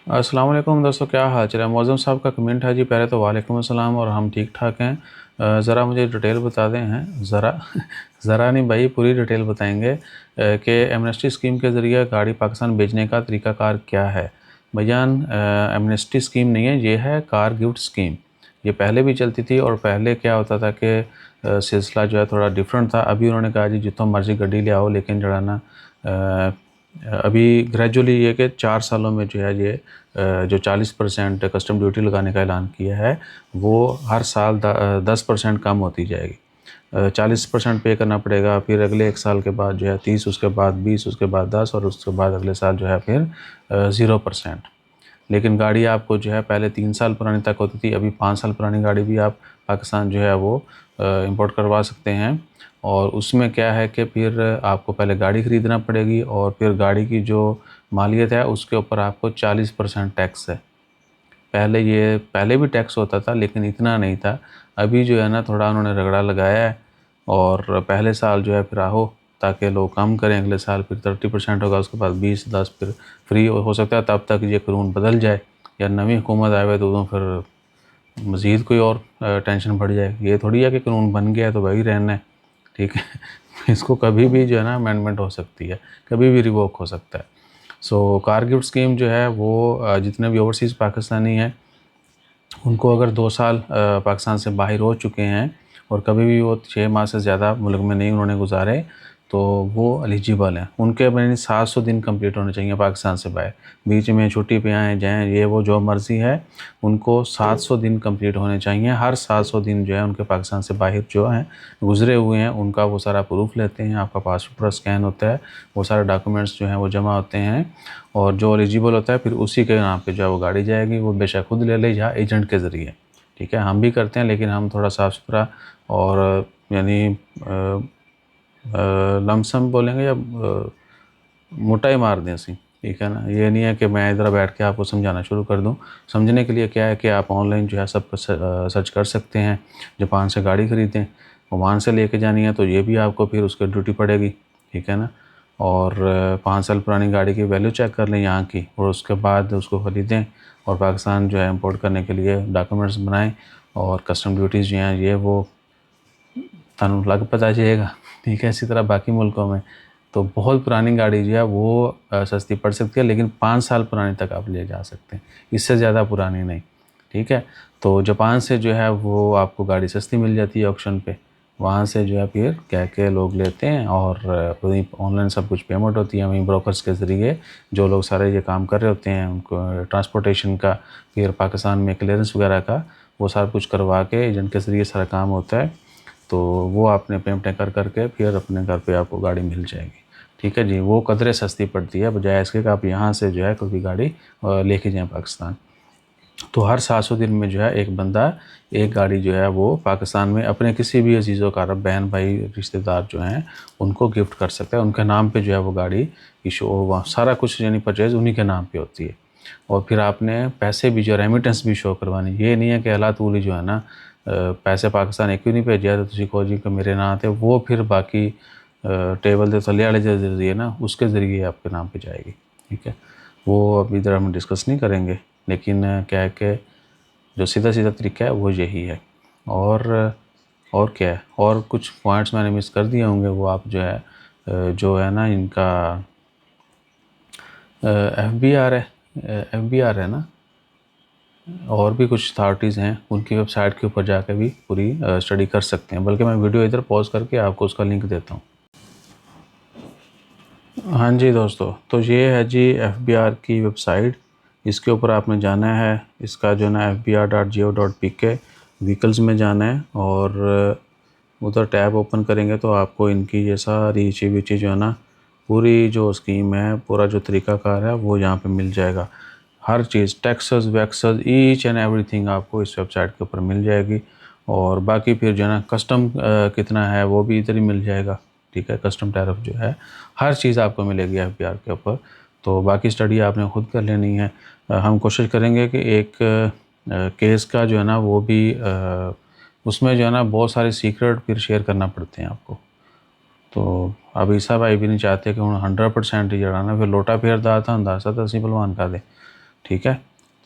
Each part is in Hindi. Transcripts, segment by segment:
अस्सलाम वालेकुम दोस्तों, क्या हाल चाल है। मौज़म साहब का कमेंट है जी। पहले तो वालेकुम अस्सलाम और हम ठीक ठाक हैं। ज़रा मुझे डिटेल बता दें हैं ज़रा ज़रा नहीं भाई, पूरी डिटेल बताएंगे कि एमनेस्टी स्कीम के ज़रिए गाड़ी पाकिस्तान भेजने का तरीक़ाकार क्या है। भैयान, एमनेस्टी स्कीम नहीं है, ये है कार गिफ्ट स्कीम। ये पहले भी चलती थी और पहले क्या होता था कि सिलसिला जो है थोड़ा डिफरेंट था। अभी उन्होंने कहा जी जितों मर्जी गड्डी ले आओ, लेकिन जड़ा ना अभी ग्रेजुअली ये कि 4 सालों में जो है ये जो 40% कस्टम ड्यूटी लगाने का ऐलान किया है, वो हर साल 10% कम होती जाएगी। 40% पे करना पड़ेगा, फिर अगले 1 साल के बाद जो है 30, उसके बाद 20, उसके बाद 10 और उसके बाद अगले साल जो है फिर 0%। लेकिन गाड़ी आपको जो है पहले 3 साल पुरानी तक होती थी, अभी 5 साल पुरानी गाड़ी भी आप पाकिस्तान जो है वो इंपोर्ट करवा सकते हैं। और उसमें क्या है कि फिर आपको पहले गाड़ी ख़रीदना पड़ेगी और फिर गाड़ी की जो मालियत है उसके ऊपर आपको 40% टैक्स है। पहले भी टैक्स होता था लेकिन इतना नहीं था। अभी जो है ना थोड़ा उन्होंने रगड़ा लगाया है और पहले साल जो है फिर आहो ताकि लोग कम करें, अगले साल फिर 30% होगा, उसके बाद 20, 10 फिर फ्री हो सकता है। तब तक ये कानून बदल जाए या नवी हुकूमत आए तो फिर मज़ीद कोई और टेंशन बढ़ जाए। ये थोड़ी है कि कानून बन गया है तो वही रहना है, ठीक है। इसको कभी भी जो है ना अमेंडमेंट हो सकती है, कभी भी रिवोक हो सकता है। सो कार गिफ्ट स्कीम जो है वो जितने भी ओवरसीज़ पाकिस्तानी हैं उनको अगर 2 साल पाकिस्तान से बाहर हो चुके हैं और कभी भी वो 6 माह से ज़्यादा मुल्क में नहीं उन्होंने गुजारे, तो वो एलिजिबल हैं। उनके मैंने 700 दिन कंप्लीट होने चाहिए पाकिस्तान से बाहर। बीच में छुट्टी पे आएँ जाएँ ये वो जो मर्ज़ी है, उनको 700 दिन कंप्लीट होने चाहिए। हर 700 दिन जो है उनके पाकिस्तान से बाहर जो हैं गुज़रे हुए हैं उनका वो सारा प्रूफ़ लेते हैं। आपका पासपोर्ट पूरा स्कैन होता है, वो सारे डॉक्यूमेंट्स जो हैं वो जमा होते हैं और जो एलिजिबल होता है फिर उसी के नाम पे जो है वो गाड़ी जाएगी। वो बेशक खुद ले ले या एजेंट के ज़रिए, ठीक है। हम भी करते हैं लेकिन हम थोड़ा साफ़ सुथरा और यानी लमसम बोलेंगे या मोटा ही मार दें असी, ठीक है ना। ये नहीं है कि मैं इधर बैठ के आपको समझाना शुरू कर दूं। समझने के लिए क्या है कि आप ऑनलाइन जो है सब सर्च कर सकते हैं। जापान से गाड़ी ख़रीदें, ओमान से लेके जानी है तो ये भी आपको फिर उसकी ड्यूटी पड़ेगी, ठीक है ना। और 5 साल पुरानी गाड़ी की वैल्यू चेक कर लें यहाँ की और उसके बाद उसको ख़रीदें और पाकिस्तान जो है इंपोर्ट करने के लिए डॉक्यूमेंट्स बनाएं और कस्टम ड्यूटीज़ जो हैं ये वो थानू लग पता चलेगा, ठीक है। इसी तरह बाकी मुल्कों में तो बहुत पुरानी गाड़ी जो है वो सस्ती पड़ सकती है, लेकिन 5 साल पुरानी तक आप ले जा सकते हैं, इससे ज़्यादा पुरानी नहीं, ठीक है। तो जापान से जो है वो आपको गाड़ी सस्ती मिल जाती है ऑक्शन पे। वहाँ से जो है फिर कह के लोग लेते हैं और वहीं ऑनलाइन सब कुछ पेमेंट होती है, वहीं ब्रोकर्स के ज़रिए जो लोग सारे ये काम कर रहे होते हैं उनको ट्रांसपोर्टेशन का, फिर पाकिस्तान में क्लियरेंस वगैरह का, वो सारा कुछ करवा के एजेंट के ज़रिए सारा काम होता है। तो वो आपने पेमेंटें कर करके फिर अपने घर पे आपको गाड़ी मिल जाएगी, ठीक है जी। वो कदरे सस्ती पड़ती है बजाय इसके कि आप यहाँ से जो है कोई गाड़ी लेके जाएँ पाकिस्तान। तो हर 700 दिन में जो है एक बंदा एक गाड़ी जो है वो पाकिस्तान में अपने किसी भी अजीज़ कारब बहन भाई रिश्तेदार जो हैं उनको गिफ्ट कर सकता है। उनके नाम पे जो है वो गाड़ी इशू वहाँ सारा कुछ यानी परचेज़ उन्हीं के नाम पे होती है। और फिर आपने पैसे भी जो रेमिटेंस भी शो करवानी। ये नहीं है कि अल्लाह तूली जो है ना पैसे पाकिस्तान एक क्यों नहीं भेजा तो तुसी कहो जी कि मेरे नाम थे, वो फिर बाकी टेबल के थल्ले वाले जो ज़रिए ना उसके ज़रिए आपके नाम पे जाएगी, ठीक है। वो अभी इधर हम डिस्कस नहीं करेंगे, लेकिन क्या है कि जो सीधा सीधा तरीका है वो यही है। और क्या है, और कुछ पॉइंट्स मैंने मिस कर दिए होंगे, वो आप जो है ना इनका एफबीआर है ना, और भी कुछ अथॉरिटीज़ हैं उनकी वेबसाइट के ऊपर जाकर भी पूरी स्टडी कर सकते हैं। बल्कि मैं वीडियो इधर पॉज करके आपको उसका लिंक देता हूँ। हाँ जी दोस्तों, तो ये है जी एफबीआर की वेबसाइट। इसके ऊपर आपने जाना है, इसका जो ना fbr.go.pk व्हीकल्स में जाना है और उधर टैब ओपन करेंगे तो आपको इनकी ये सारी चीज़ जो है ना पूरी जो स्कीम है, पूरा जो तरीक़ाकार है वो यहाँ पे मिल जाएगा। हर चीज़ टैक्सेस वैक्सेस ईच एंड एवरीथिंग आपको इस वेबसाइट के ऊपर मिल जाएगी। और बाकी फिर जो है ना कस्टम कितना है वो भी इधर ही मिल जाएगा, ठीक है। कस्टम टैरिफ जो है हर चीज़ आपको मिलेगी एफबीआर के ऊपर। तो बाकी स्टडी आपने खुद कर लेनी है। हम कोशिश करेंगे कि एक केस का जो है ना वो भी उसमें जो है ना बहुत सारे सीक्रेट फिर शेयर करना पड़ते हैं आपको। तो अब ईसा भाई भी नहीं चाहते कि 100% ही जड़ा ना फिर लोटा फेरदा था अंदाजा तो असी भलवान का दे। ठीक है।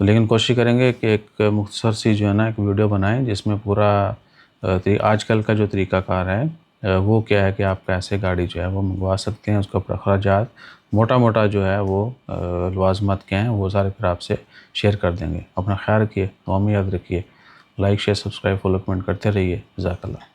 तो लेकिन कोशिश करेंगे कि एक मुख्तसर सी जो है ना एक वीडियो बनाएं जिसमें पूरा आजकल का जो तरीक़ाकार है वो क्या है कि आप कैसे गाड़ी जो है वो मंगवा सकते हैं, उसका अखराजात मोटा जो है वो लवाज़मात क्या हैं वो सारे फिर आपसे शेयर कर देंगे। अपना ख्याल रखिए, दुआ में याद रखिए। Like share subscribe follow comment करते रहिए। जज़ाकल्लाह।